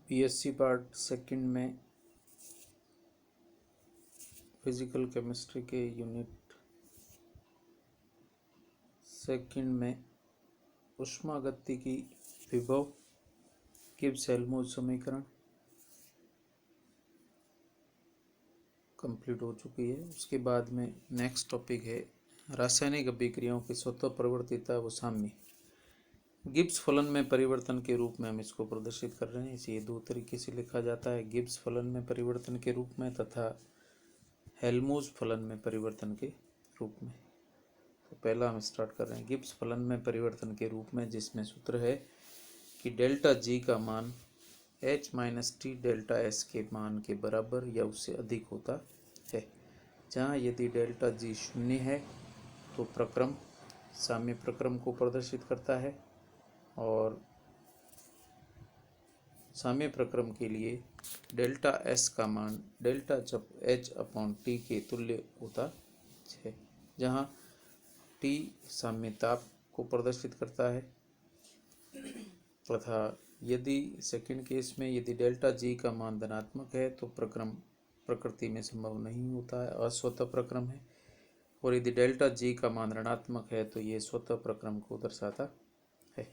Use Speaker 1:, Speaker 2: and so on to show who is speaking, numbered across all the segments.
Speaker 1: BSc part second में physical chemistry के unit second में ऊष्मागतिकी विभव गिब्स-हेल्महोल्ट्ज समीकरण कंप्लीट हो चुकी है। उसके बाद में नेक्स्ट टॉपिक है रासायनिक अभिक्रियाओं की स्वतः परिवर्तिता व साम्य। गिब्स फलन में परिवर्तन के रूप में हम इसको प्रदर्शित कर रहे हैं। इसे दो तरीके से लिखा जाता है, गिब्स फलन में परिवर्तन के रूप में तथा हेल्महोल्ट्ज फलन में परिवर्तन के रूप में। तो पहला हम स्टार्ट कर रहे हैं गिब्स फलन में परिवर्तन के रूप में, जिसमें सूत्र है कि डेल्टा जी का मान H minus T delta S के मान के बराबर या उससे अधिक होता है, जहाँ यदि डेल्टा जी शून्य है तो प्रक्रम साम्य प्रक्रम को प्रदर्शित करता है, और साम्य प्रक्रम के लिए डेल्टा एस का मान डेल्टा H अपॉन टी के तुल्य होता है, जहाँ टी साम्य ताप को प्रदर्शित करता है। तथा यदि सेकंड केस में यदि डेल्टा जी का मान धनात्मक है तो प्रक्रम प्रकृति में संभव नहीं होता है, अस्वतः प्रक्रम है। और यदि डेल्टा जी का मान ऋणात्मक है तो ये स्वतः प्रक्रम को दर्शाता है।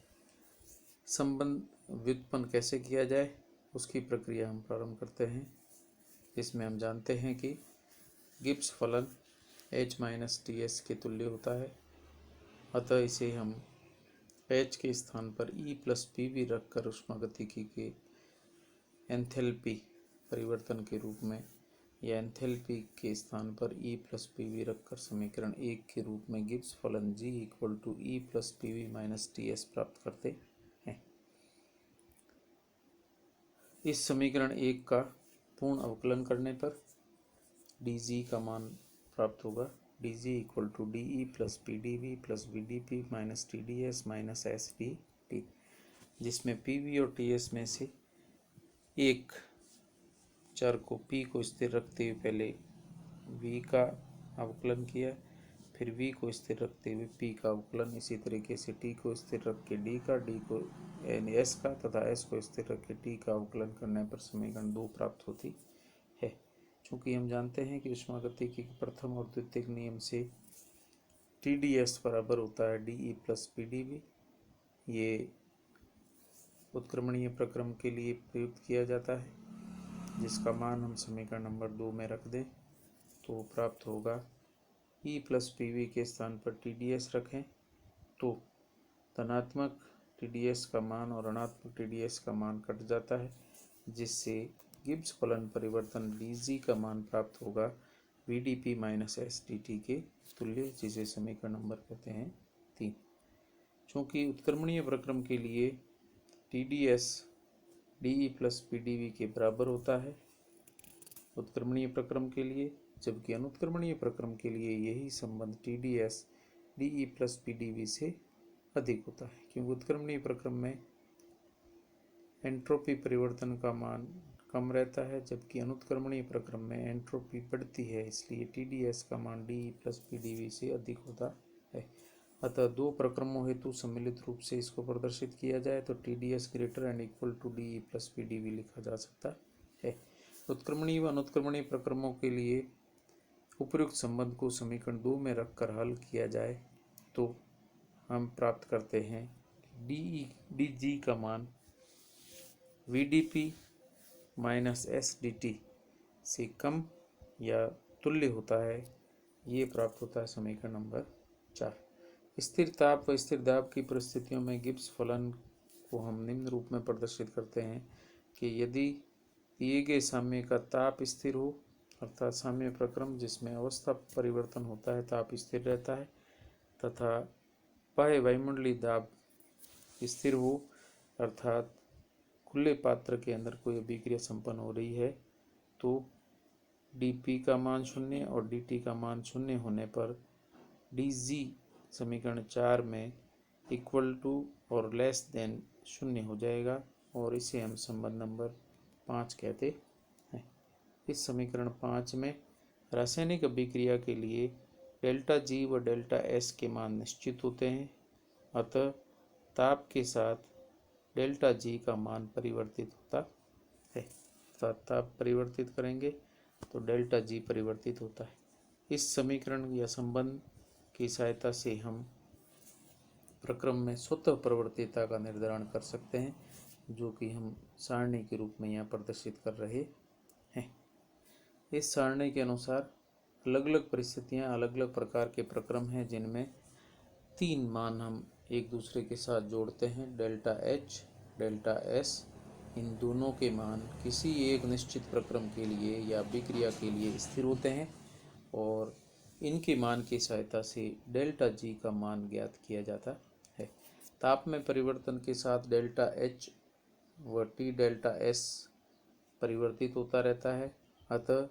Speaker 1: संबंध व्युत्पन्न कैसे किया जाए उसकी प्रक्रिया हम प्रारंभ करते हैं। इसमें हम जानते हैं कि गिब्स फलन H माइनस टी एस के तुल्य होता है, अतः इसे हम H के स्थान पर E प्लस पी भी रखकर ऊष्मागतिकी के एंथैल्पी परिवर्तन के रूप में या एंथैल्पी के स्थान पर E प्लस पी वी रखकर समीकरण 1 के रूप में गिब्स फलन G equal to E plus P V minus T S प्राप्त करते हैं। इस समीकरण 1 का पूर्ण अवकलन करने पर dg का मान प्राप्त होगा, dg equal to D E plus P D V plus V D P minus T D S minus S D T, जिसमें पी वी और टी एस में से एक चर को p को स्थिर रखते हुए पहले v का अवकलन किया, फिर v को स्थिर रखते हुए p का अवकलन, इसी तरीके से t को स्थिर रख के d का, d को s का तथा s को स्थिर रख के t का अवकलन करने पर समीकरण 2 प्राप्त होती है। चूँकि हम जानते हैं कि ऊष्मागतिकी के प्रथम और द्वितीय नियम से टी डी एस बराबर होता है D E plus P D V, ये उत्क्रमणीय प्रक्रम के लिए प्रयुक्त किया जाता है, जिसका मान हम समीकरण नंबर 2 में रख दें तो प्राप्त होगा E प्लस पी वी के स्थान पर टी डी एस रखें तो धनात्मक टी डी एस का मान और ऋणात्मक टी डी एस का मान कट जाता है, जिससे गिब्स फलन परिवर्तन dg का मान प्राप्त होगा VdP minus S D T के तुल्य, जिसे समीकरण नंबर कहते हैं 3। चूँकि उत्क्रमणीय प्रक्रम के लिए TdS dE प्लस PdV के बराबर होता है उत्क्रमणीय प्रक्रम के लिए, जबकि अनुत्क्रमणीय प्रक्रम के लिए यही संबंध TdS dE प्लस PdV से अधिक होता है, क्योंकि उत्क्रमणीय प्रक्रम में एंट्रोपी परिवर्तन का मान कम रहता है, जबकि अनुत्क्रमणीय प्रक्रम में एंट्रोपी बढ़ती है, इसलिए TdS का मान dE प्लस PdV से अधिक होता है। अतः दो प्रक्रमों हेतु सम्मिलित रूप से इसको प्रदर्शित किया जाए तो TdS greater and equal to dE plus PdV लिखा जा सकता है। उत्क्रमणीय व अनुत्क्रमणीय प्रक्रमों के लिए उपयुक्त संबंध को समीकरण 2 में रखकर हल किया जाए तो हम प्राप्त करते हैं dG का मान VdP minus S D T से कम या तुल्य होता है, ये प्राप्त होता है समीकरण नंबर 4। स्थिर ताप व स्थिर दाब की परिस्थितियों में गिब्स फलन को हम निम्न रूप में प्रदर्शित करते हैं कि यदि दिए गए साम्य का ताप स्थिर हो, अर्थात साम्य प्रक्रम जिसमें अवस्था परिवर्तन होता है ताप स्थिर रहता है, तथा बाह्य वायुमंडलीय दाब स्थिर हो, अर्थात खुले पात्र के अंदर कोई अभिक्रिया संपन्न हो रही है, तो dP का मान 0 और dt का मान 0 होने पर dg समीकरण 4 में इक्वल टू और लेस देन 0 हो जाएगा, और इसे हम संबंध नंबर 5 कहते हैं। इस समीकरण 5 में रासायनिक अभिक्रिया के लिए डेल्टा जी व डेल्टा एस के मान निश्चित होते हैं, अतः ताप के साथ डेल्टा जी का मान परिवर्तित होता है तथा ताप परिवर्तित करेंगे तो डेल्टा जी परिवर्तित होता है। इस समीकरण या संबंध की सहायता से हम प्रक्रम में स्वतः प्रवर्तिता का निर्धारण कर सकते हैं, जो कि हम सारणी के रूप में यहाँ प्रदर्शित कर रहे हैं। इस सारणी के अनुसार अलग अलग परिस्थितियाँ, अलग अलग प्रकार के प्रक्रम हैं, जिनमें 3 मान हम एक दूसरे के साथ जोड़ते हैं। डेल्टा एच, डेल्टा एस, इन दोनों के मान किसी एक निश्चित प्रक्रम के लिए या अभिक्रिया के लिए स्थिर होते हैं और इनके मान की सहायता से डेल्टा जी का मान ज्ञात किया जाता है। ताप में परिवर्तन के साथ डेल्टा एच व टी डेल्टा एस परिवर्तित होता रहता है, अतः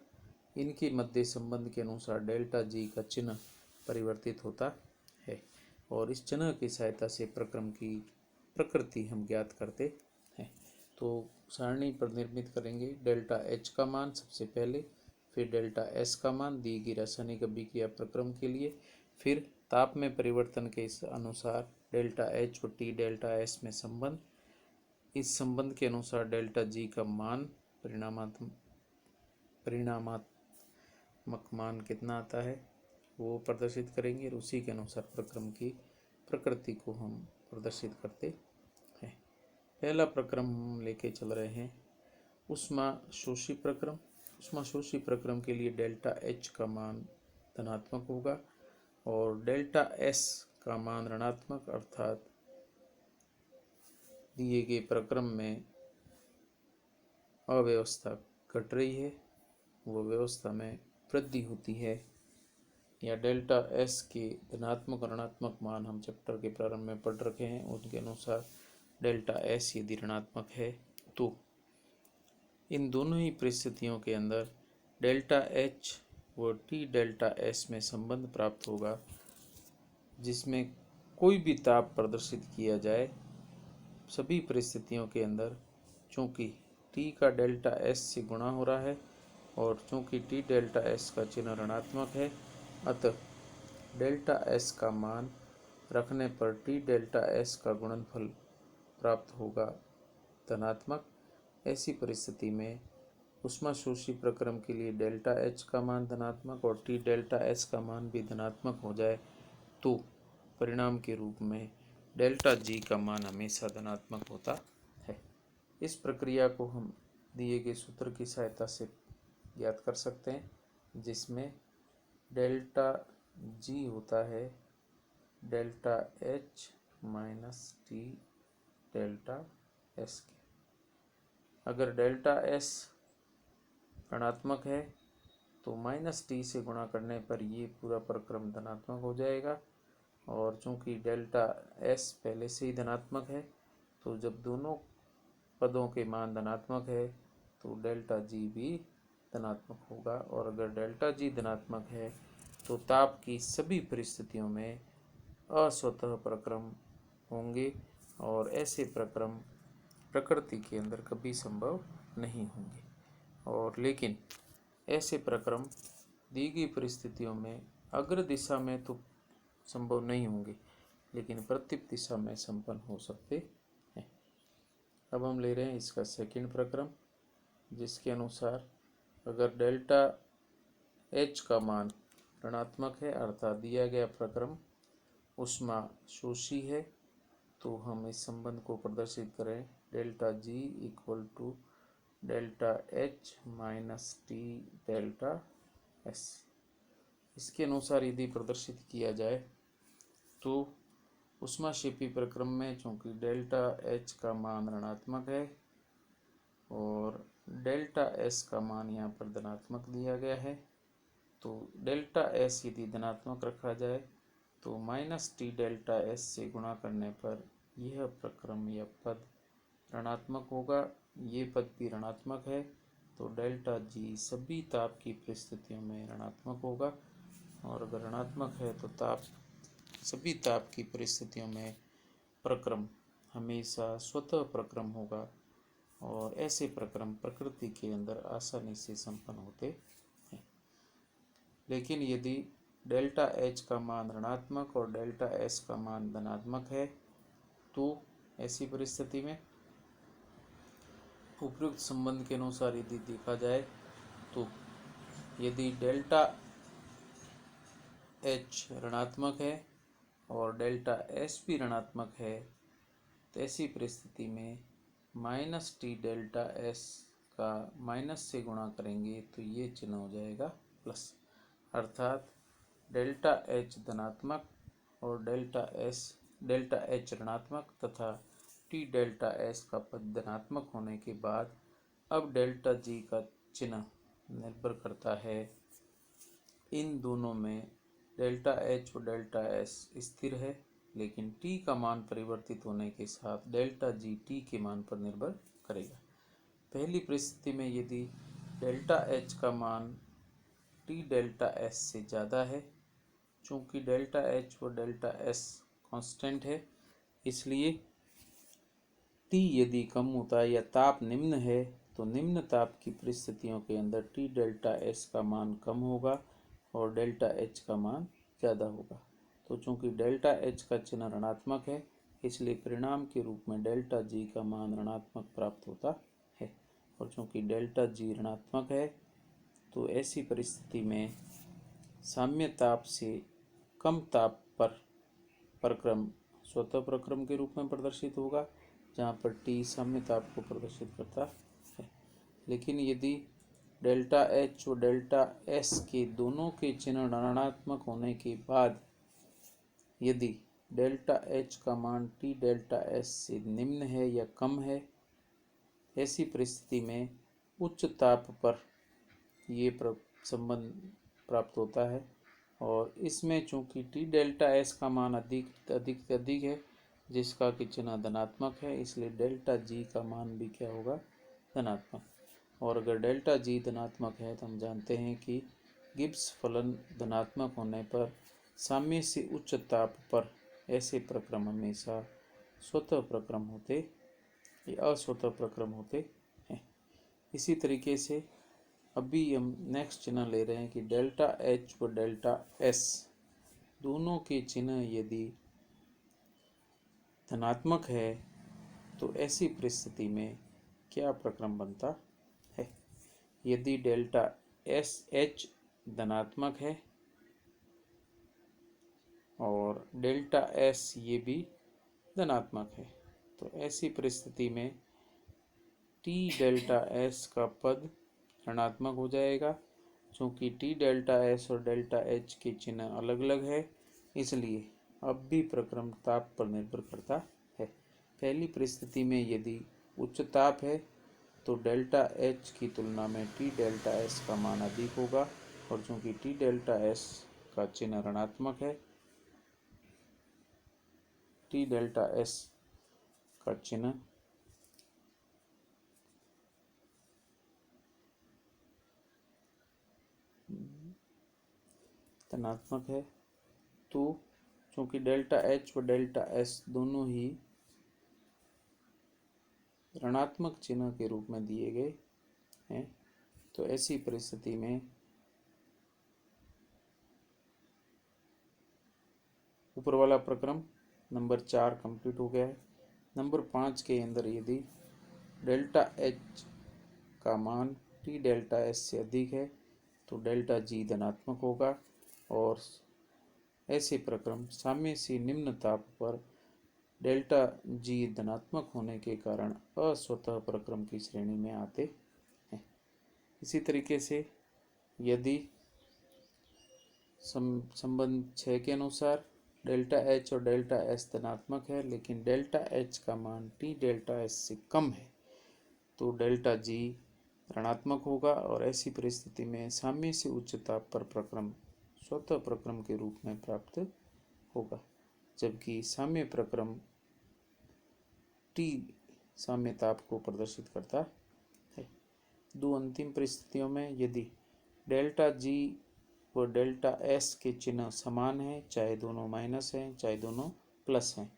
Speaker 1: इनके मध्य संबंध के अनुसार डेल्टा जी का चिन्ह परिवर्तित होता है और इस चिन्ह की सहायता से प्रक्रम की प्रकृति हम ज्ञात करते हैं। तो सारणी पर निर्मित करेंगे डेल्टा एच का मान सबसे पहले, फिर डेल्टा एस का मान दी गई रासायनिक अभिक्रिया प्रक्रम के लिए, फिर ताप में परिवर्तन के अनुसार डेल्टा एच और टी डेल्टा एस में संबंध, इस संबंध के अनुसार डेल्टा जी का मान परिणामात्मक मान कितना आता है वो प्रदर्शित करेंगे और उसी के अनुसार प्रक्रम की प्रकृति को हम प्रदर्शित करते हैं। पहला प्रक्रम हम लेके चल रहे हैं ऊष्माशोषी प्रक्रम। ऊष्माशोषी प्रक्रम के लिए डेल्टा एच का मान धनात्मक होगा और डेल्टा एस का मान ऋणात्मक, अर्थात दिए गए प्रक्रम में अव्यवस्था घट रही है, वो व्यवस्था में वृद्धि होती है। या डेल्टा एस के धनात्मक और ऋणात्मक मान हम चैप्टर के प्रारंभ में पढ़ रखे हैं, उनके अनुसार डेल्टा एस यदि ऋणात्मक है तो इन दोनों ही परिस्थितियों के अंदर डेल्टा एच व टी डेल्टा एस में संबंध प्राप्त होगा, जिसमें कोई भी ताप प्रदर्शित किया जाए सभी परिस्थितियों के अंदर चूँकि टी का डेल्टा एस से गुणा हो रहा है और चूँकि टी डेल्टा एस का चिन्ह ऋणात्मक है, अतः डेल्टा एस का मान रखने पर टी डेल्टा एस का गुणनफल प्राप्त होगा धनात्मक। ऐसी परिस्थिति में ऊष्माशोषी प्रक्रम के लिए डेल्टा एच का मान धनात्मक और टी डेल्टा एस का मान भी धनात्मक हो जाए तो परिणाम के रूप में डेल्टा जी का मान हमेशा धनात्मक होता है। इस प्रक्रिया को हम दिए गए सूत्र की सहायता से ज्ञात कर सकते हैं, जिसमें डेल्टा जी होता है delta H minus T delta S के। अगर डेल्टा एस ऋणात्मक है तो माइनस टी से गुणा करने पर ये पूरा प्रक्रम धनात्मक हो जाएगा और चूंकि डेल्टा एस पहले से ही धनात्मक है तो जब दोनों पदों के मान धनात्मक है तो डेल्टा जी भी धनात्मक होगा। और अगर डेल्टा जी धनात्मक है तो ताप की सभी परिस्थितियों में अस्वतः प्रक्रम होंगे और ऐसे प्रक्रम प्रकृति के अंदर कभी संभव नहीं होंगे। और लेकिन ऐसे प्रक्रम दी गई परिस्थितियों में अग्र दिशा में तो संभव नहीं होंगे, लेकिन प्रत्येक दिशा में संपन्न हो सकते हैं। अब हम ले रहे हैं इसका सेकंड प्रक्रम, जिसके अनुसार अगर डेल्टा एच का मान ऋणात्मक है, अर्थात दिया गया प्रक्रम ऊष्माशोषी है, तो हम इस संबंध को प्रदर्शित करें delta G equal to delta H minus T delta S. इसके अनुसार यदि प्रदर्शित किया जाए तो ऊष्माक्षेपी प्रक्रम में चूँकि डेल्टा एच का मान ऋणात्मक है और डेल्टा एस का मान यहाँ पर धनात्मक दिया गया है, तो डेल्टा एस यदि धनात्मक रखा जाए तो माइनस टी डेल्टा एस से गुणा करने पर यह प्रक्रम या पद ऋणात्मक होगा। ये पद भी ऋणात्मक है तो डेल्टा जी सभी ताप की परिस्थितियों में ऋणात्मक होगा और अगर ऋणात्मक है तो सभी ताप की परिस्थितियों में प्रक्रम हमेशा स्वतः प्रक्रम होगा और ऐसे प्रक्रम प्रकृति के अंदर आसानी से संपन्न होते हैं। लेकिन यदि डेल्टा एच का मान ऋणात्मक और डेल्टा एस का मान धनात्मक है तो ऐसी परिस्थिति में उपयुक्त संबंध के अनुसार यदि देखा जाए तो यदि डेल्टा एच ऋणात्मक है और डेल्टा एस भी ऋणात्मक है तो ऐसी परिस्थिति में माइनस टी डेल्टा एस का माइनस से गुणा करेंगे तो ये चिन्ह हो जाएगा प्लस, अर्थात डेल्टा एच धनात्मक और डेल्टा एच ऋणात्मक तथा टी डेल्टा एस का पद धनात्मक होने के बाद अब डेल्टा जी का चिन्ह निर्भर करता है इन दोनों में। डेल्टा एच और डेल्टा एस स्थिर है, लेकिन टी का मान परिवर्तित होने के साथ डेल्टा जी टी के मान पर निर्भर करेगा। पहली परिस्थिति में यदि डेल्टा एच का मान टी डेल्टा एस से ज़्यादा है, चूँकि डेल्टा एच और डेल्टा एस कांस्टेंट है, इसलिए टी यदि कम होता है या ताप निम्न है तो निम्न ताप की परिस्थितियों के अंदर टी डेल्टा एस का मान कम होगा और डेल्टा एच का मान ज़्यादा होगा। तो चूंकि डेल्टा एच का चिन्ह ऋणात्मक है, इसलिए परिणाम के रूप में डेल्टा जी का मान ऋणात्मक प्राप्त होता है। और चूंकि डेल्टा जी ऋणात्मक है तो ऐसी परिस्थिति में साम्य ताप से कम ताप पर प्रक्रम स्वतः प्रक्रम के रूप में प्रदर्शित होगा, जहाँ पर टी साम्य ताप को प्रदर्शित करता है। लेकिन यदि डेल्टा एच और डेल्टा एस के दोनों के चिन्ह ऋणात्मक होने के बाद यदि डेल्टा एच का मान टी डेल्टा एस से निम्न है या कम है, ऐसी परिस्थिति में उच्च ताप पर ये संबंध प्राप्त होता है। और इसमें चूंकि टी डेल्टा एस का मान अधिक है, जिसका कि चिन्ह धनात्मक है, इसलिए डेल्टा जी का मान भी क्या होगा, धनात्मक। और अगर डेल्टा जी धनात्मक है तो हम जानते हैं कि गिब्स फलन धनात्मक होने पर साम्य से उच्च ताप पर ऐसे प्रक्रम हमेशा स्वतः प्रक्रम होते या अस्वतः प्रक्रम होते हैं। इसी तरीके से अभी हम नेक्स्ट चिन्ह ले रहे हैं कि डेल्टा एच व डेल्टा एस दोनों के चिन्ह यदि धनात्मक है तो ऐसी परिस्थिति में क्या प्रक्रम बनता है। यदि डेल्टा एस एच धनात्मक है और डेल्टा एस ये भी धनात्मक है, तो ऐसी परिस्थिति में टी डेल्टा एस का पद ऋणात्मक हो जाएगा। चूँकि टी डेल्टा एस और डेल्टा एच के चिन्ह अलग अलग है, इसलिए अब भी प्रक्रम ताप पर निर्भर करता है। पहली परिस्थिति में यदि उच्च ताप है तो डेल्टा एच की तुलना में टी डेल्टा एस का मान अधिक होगा, और चूंकि टी डेल्टा एस का चिन्ह ऋणात्मक है, टी डेल्टा एस का चिन्ह धनात्मक है, तो चूंकि डेल्टा एच व डेल्टा एस दोनों ही ऋणात्मक चिन्ह के रूप में दिए गए हैं, तो ऐसी परिस्थिति में ऊपर वाला प्रक्रम नंबर 4 कंप्लीट हो गया है। नंबर 5 के अंदर यदि डेल्टा एच का मान टी डेल्टा एस से अधिक है तो डेल्टा जी धनात्मक होगा, और ऐसे प्रक्रम साम्य से निम्न ताप पर डेल्टा जी धनात्मक होने के कारण अस्वतः प्रक्रम की श्रेणी में आते हैं। इसी तरीके से यदि संबंध 6 के अनुसार डेल्टा एच और डेल्टा एस धनात्मक है, लेकिन डेल्टा एच का मान टी डेल्टा एस से कम है, तो डेल्टा जी ऋणात्मक होगा, और ऐसी परिस्थिति में साम्य से उच्च ताप पर प्रक्रम स्वतः प्रक्रम के रूप में प्राप्त होगा, जबकि साम्य प्रक्रम टी साम्य ताप को प्रदर्शित करता है। दो अंतिम परिस्थितियों में यदि डेल्टा जी व डेल्टा एस के चिन्ह समान हैं, चाहे दोनों माइनस हैं चाहे दोनों प्लस हैं,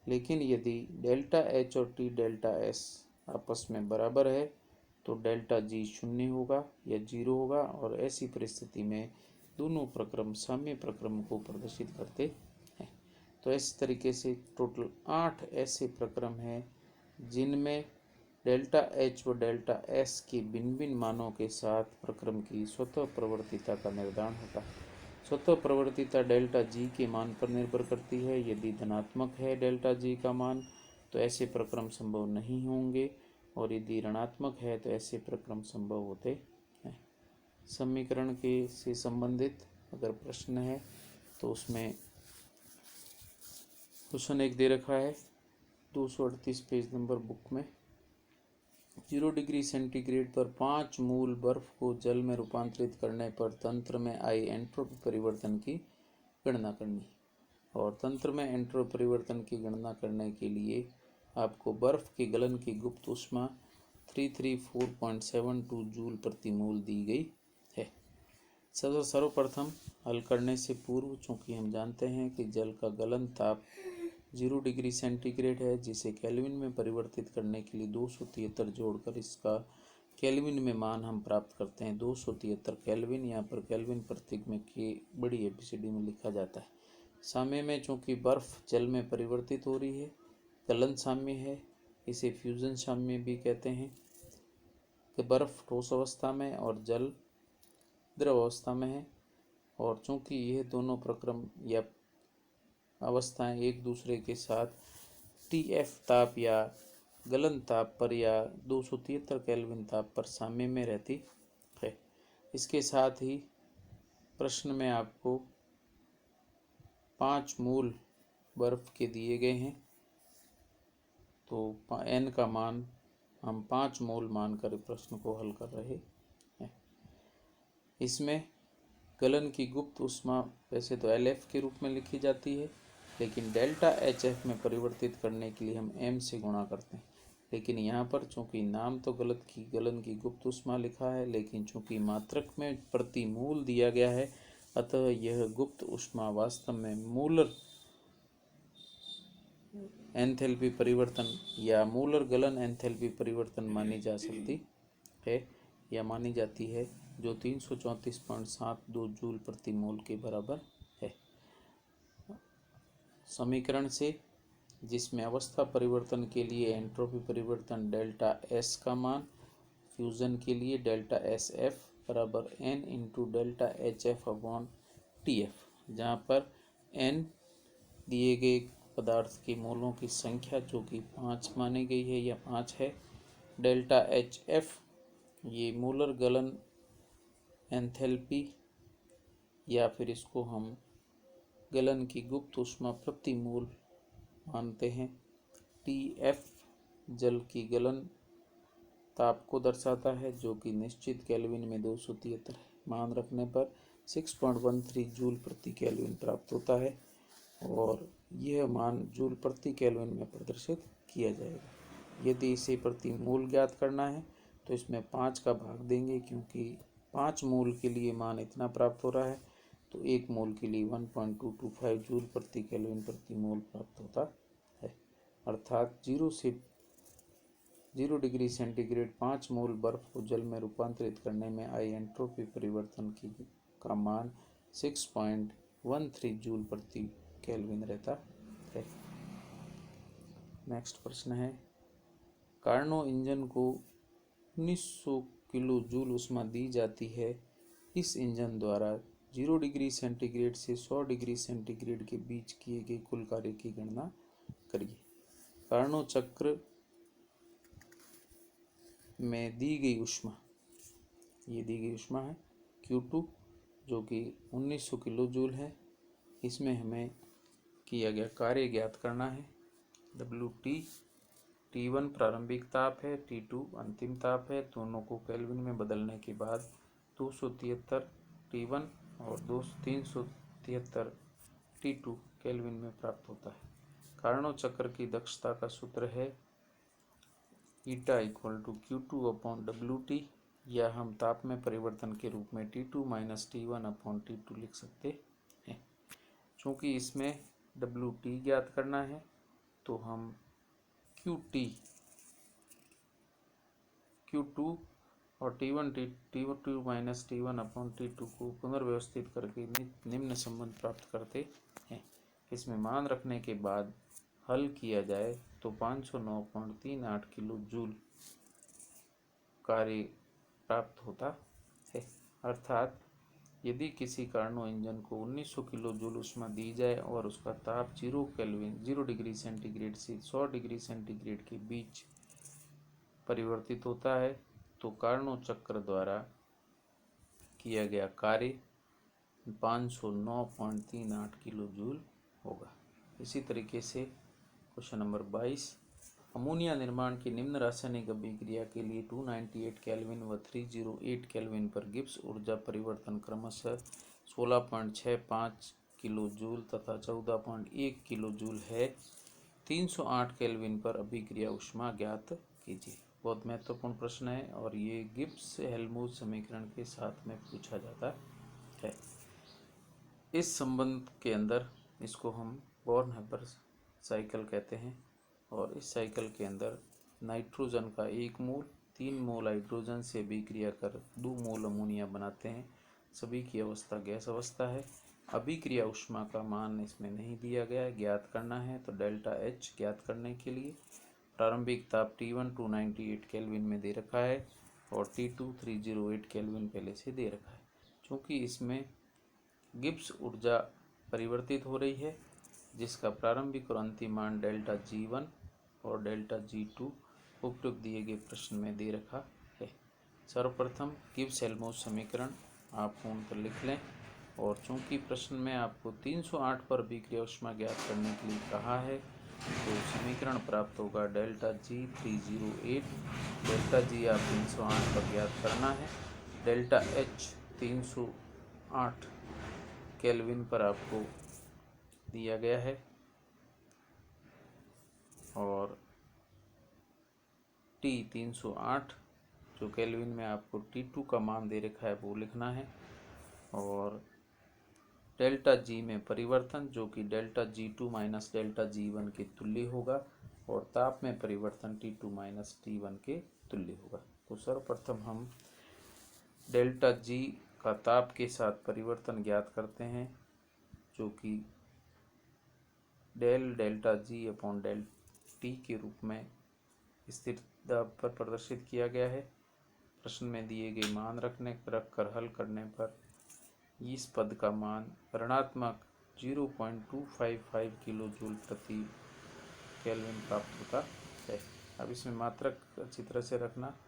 Speaker 1: लेकिन यदि डेल्टा एच और टी डेल्टा एस आपस में बराबर है तो डेल्टा जी शून्य होगा या 0 होगा, और ऐसी परिस्थिति में दोनों प्रक्रम साम्य प्रक्रम को प्रदर्शित करते हैं। तो इस तरीके से टोटल 8 ऐसे प्रक्रम हैं जिनमें डेल्टा एच व डेल्टा एस के भिन्न भिन्न मानों के साथ प्रक्रम की स्वतः प्रवर्तिता का निर्धारण होता है। स्वतः प्रवर्तिता डेल्टा जी के मान पर निर्भर करती है। यदि धनात्मक है डेल्टा जी का मान तो ऐसे प्रक्रम संभव नहीं होंगे, और यदि ऋणात्मक है तो ऐसे प्रक्रम संभव होते हैं। समीकरण के से संबंधित अगर प्रश्न है तो उसमें क्वेश्चन 1 दे रखा है 238 पेज नंबर बुक में। 0 डिग्री सेंटीग्रेड पर 5 मूल बर्फ को जल में रूपांतरित करने पर तंत्र में आई एंट्रोपी परिवर्तन की गणना करनी, और तंत्र में एंट्रोपी परिवर्तन की गणना करने के लिए आपको बर्फ के गलन की गुप्त ऊष्मा 334.72 जूल प्रति मोल दी गई है। सर्वप्रथम हल करने से पूर्व चूंकि हम जानते हैं कि जल का गलन ताप 0 डिग्री सेंटीग्रेड है, जिसे केल्विन में परिवर्तित करने के लिए 273 जोड़कर इसका केल्विन में मान हम प्राप्त करते हैं 273 केल्विन। यहाँ पर केल्विन प्रतीक में के बड़ी एबीसीडी में लिखा जाता है। साम्य में चूंकि बर्फ जल में परिवर्तित हो रही है, गलन साम्य है, इसे फ्यूजन साम्य भी कहते हैं कि बर्फ ठोस अवस्था में और जल द्रव अवस्था में है, और चूंकि यह दोनों प्रक्रम या अवस्थाएं एक दूसरे के साथ टीएफ ताप या गलन ताप पर या 273 केल्विन ताप पर साम्य में रहती है। इसके साथ ही प्रश्न में आपको 5 मूल बर्फ के दिए गए हैं, तो n का मान हम 5 मोल मानकर प्रश्न को हल कर रहे हैं। इसमें गलन की गुप्त ऊष्मा वैसे तो LF के रूप में लिखी जाती है, लेकिन डेल्टा HF में परिवर्तित करने के लिए हम m से गुणा करते हैं। लेकिन यहाँ पर चूंकि नाम तो गलत की गलन की गुप्त ऊष्मा लिखा है, लेकिन चूंकि मात्रक में प्रति मूल दिया गया है, अतः यह गुप्त ऊष्मा वास्तव में मूलर एंथैल्पी परिवर्तन या मूलर गलन एंथैल्पी परिवर्तन मानी जा सकती है या मानी जाती है, जो 334.72 जूल प्रति मोल के बराबर है। समीकरण से, जिसमें अवस्था परिवर्तन के लिए एंट्रोपी परिवर्तन डेल्टा एस का मान, फ्यूजन के लिए डेल्टा एस एफ बराबर n into delta H F upon T F, जहाँ पर n दिए गए पदार्थ के मोलों की संख्या जो कि 5 मानी गई है या 5 है, डेल्टा एच एफ ये मोलर गलन एंथैल्पी या फिर इसको हम गलन की गुप्त ऊष्मा प्रति मोल मानते हैं, टी एफ जल की गलन ताप को दर्शाता है जो कि निश्चित केल्विन में 273 मान रखने पर 6.13 जूल प्रति केल्विन प्राप्त होता है, और यह मान जूल प्रति केल्विन में प्रदर्शित किया जाएगा। यदि इसे प्रति मोल ज्ञात करना है तो इसमें 5 का भाग देंगे, क्योंकि 5 मोल के लिए मान इतना प्राप्त हो रहा है, तो 1 मोल के लिए 1.225 जूल प्रति केल्विन प्रति मोल प्राप्त होता है। अर्थात 0 डिग्री सेंटीग्रेड 5 मोल बर्फ को जल में रूपांतरित करने में आई एंट्रोपी परिवर्तन का मान 6.13 जूल प्रति केल्विन रहता है। नेक्स्ट प्रश्न है, कार्नो इंजन को 1900 किलो जूल ऊष्मा दी जाती है। इस इंजन द्वारा 0 डिग्री सेंटीग्रेड से 100 डिग्री सेंटीग्रेड के बीच किए गए कुल कार्य की गणना करिए। कार्नो चक्र में दी गई ऊष्मा, ये दी गई ऊष्मा है Q2 जो कि 1900 किलो जूल है। इसमें हमें किया गया कार्य ज्ञात करना है। WT T1 प्रारंभिक ताप है, T2 अंतिम ताप है। दोनों को केल्विन में बदलने के बाद 273 T1 और 373 T2 केल्विन में प्राप्त होता है। कार्नो चक्र की दक्षता का सूत्र है eta equal to Q2 upon WT, या हम ताप में परिवर्तन के रूप में T2 minus T1 upon T2 लिख सकते हैं। चूँकि इसमें WT ज्ञात करना है तो हम Q2 और T2 minus T1 upon T2 को पुनर्व्यवस्थित करके निम्न संबंध प्राप्त करते हैं। इसमें मान रखने के बाद हल किया जाए तो 509.38 किलो जूल कार्य प्राप्त होता है। अर्थात यदि किसी कारणों इंजन को 1900 किलो जूल ऊष्मा दी जाए और उसका ताप 0 डिग्री सेंटीग्रेड से 100 डिग्री सेंटीग्रेड के बीच परिवर्तित होता है तो कार्नोट चक्र द्वारा किया गया कार्य 509.38 किलो जूल होगा। इसी तरीके से क्वेश्चन नंबर 22, अमोनिया निर्माण की निम्न रासायनिक अभिक्रिया के लिए 298 केल्विन व 308 केल्विन पर गिब्स ऊर्जा परिवर्तन क्रमशः 16.65 किलो जूल तथा 14.1 किलो जूल है। 308 केल्विन पर अभिक्रिया ऊष्मा ज्ञात कीजिए। बहुत महत्वपूर्ण प्रश्न है और ये गिब्स हेल्महोल्ट्ज समीकरण के साथ में पूछा जाता है। इस संबंध के अंदर इसको हम बॉर्न-हाइपर साइकिल कहते हैं और इस साइकिल के अंदर नाइट्रोजन का 1 मोल 3 मोल हाइड्रोजन से अभिक्रिया कर 2 मोल अमोनिया बनाते हैं। सभी की अवस्था गैस अवस्था है। अभिक्रिया ऊष्मा का मान इसमें नहीं दिया गया है, ज्ञात करना है। तो डेल्टा एच ज्ञात करने के लिए प्रारंभिक ताप T1 298 केल्विन में दे रखा है और T2 308 केल्विन पहले से दे रखा है। चूँकि इसमें गिब्स ऊर्जा परिवर्तित हो रही है जिसका प्रारंभिक और अंतिम मान डेल्टा G1 और डेल्टा G2 उपयुक्त दिए गए प्रश्न में दे रखा है। सर्वप्रथम गिब्स हेल्महोल्ट्ज समीकरण आप पूर्ण कर लिख लें और चूंकि प्रश्न में आपको 308 पर अभिक्रिया ऊष्मा ज्ञात करने के लिए कहा है तो समीकरण प्राप्त होगा डेल्टा G 308, डेल्टा G आप 308 पर ज्ञात करना है, डेल्टा H 308 केल्विन पर आपको दिया गया है और T 308 जो केल्विन में आपको T2 का मान दे रखा है वो लिखना है और डेल्टा G में परिवर्तन जो कि delta G2 minus delta G1 के तुल्य होगा और ताप में परिवर्तन T2 माइनस T1 के तुल्य होगा। तो सर्वप्रथम हम डेल्टा G का ताप के साथ परिवर्तन ज्ञात करते हैं जो कि del delta G upon del T के रूप में स्थिर दाब पर प्रदर्शित किया गया है। प्रश्न में दिए गए मान रखकर हल करने पर इस पद का मान ऋणात्मक 0.255 किलो जूल प्रति केल्विन प्राप्त होता है। अब इसमें मात्रक अच्छी तरह से रखना,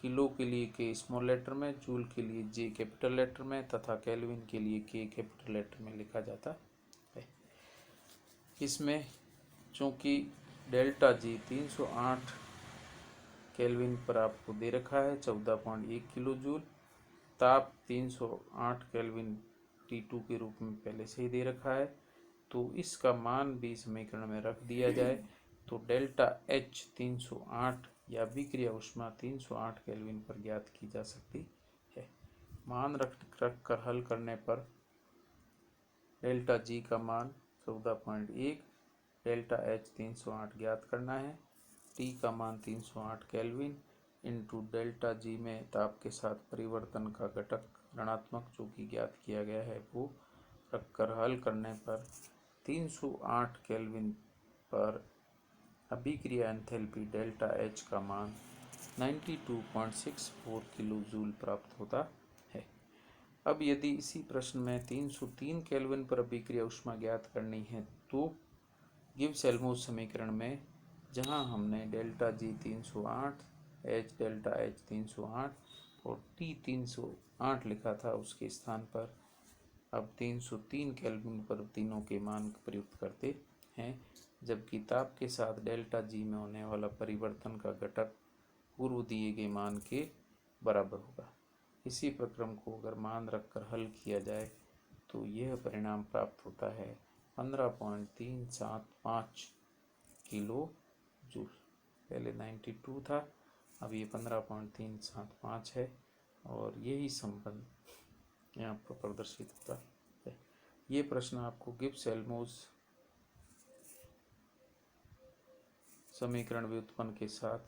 Speaker 1: किलो के लिए के स्मॉल लेटर में, जूल के लिए जे कैपिटल लेटर में तथा केल्विन के लिए के कैपिटल लेटर में लिखा जाता है। इसमें चूँकि डेल्टा जी 308 केल्विन पर आपको दे रखा है 14.1 किलो जूल, ताप 308 केल्विन T2 के रूप में पहले से ही दे रखा है तो इसका मान भी समीकरण में रख दिया जाए तो डेल्टा H 308 या अभिक्रिया ऊष्मा 308 केल्विन पर ज्ञात की जा सकती है। मान रख कर हल करने पर डेल्टा G का मान 14.1, डेल्टा H 308 ज्ञात करना है, T का मान 308 केल्विन इंटू डेल्टा G में ताप के साथ परिवर्तन का घटक ऋणात्मक जो कि ज्ञात किया गया है वो रखकर हल करने पर 308 केल्विन पर अभिक्रिया एंथैल्पी डेल्टा H का मान 92.64 किलो जूल प्राप्त होता है। अब यदि इसी प्रश्न में 303 केल्विन पर अभिक्रिया ऊष्मा ज्ञात करनी है तो गिब्स हेल्महोल्ट्ज समीकरण में जहां हमने delta G 308, H delta H 308 और T 308 लिखा था उसके स्थान पर अब 303 केल्विन पर तीनों के मान प्रयुक्त करते हैं जबकि ताप के साथ डेल्टा G में होने वाला परिवर्तन का घटक पूर्व दिए गए मान के बराबर होगा। इसी प्रक्रम को अगर मान रखकर हल किया जाए तो यह परिणाम प्राप्त होता है 15.375 किलो जूल। पहले 92 था, अब ये 15.375 है और यही संबंध यहाँ पर प्रदर्शित होता है। ये प्रश्न आपको गिब्स हेल्महोल्ट्ज समीकरण व्युत्पन्न के साथ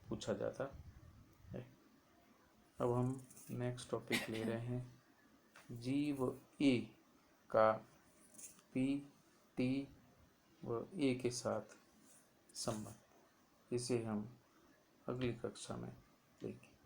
Speaker 1: पूछा जाता है। अब हम नेक्स्ट टॉपिक ले रहे हैं जीव ए का P, T व ए के साथ संबंध, इसे हम अगली कक्षा में देखेंगे।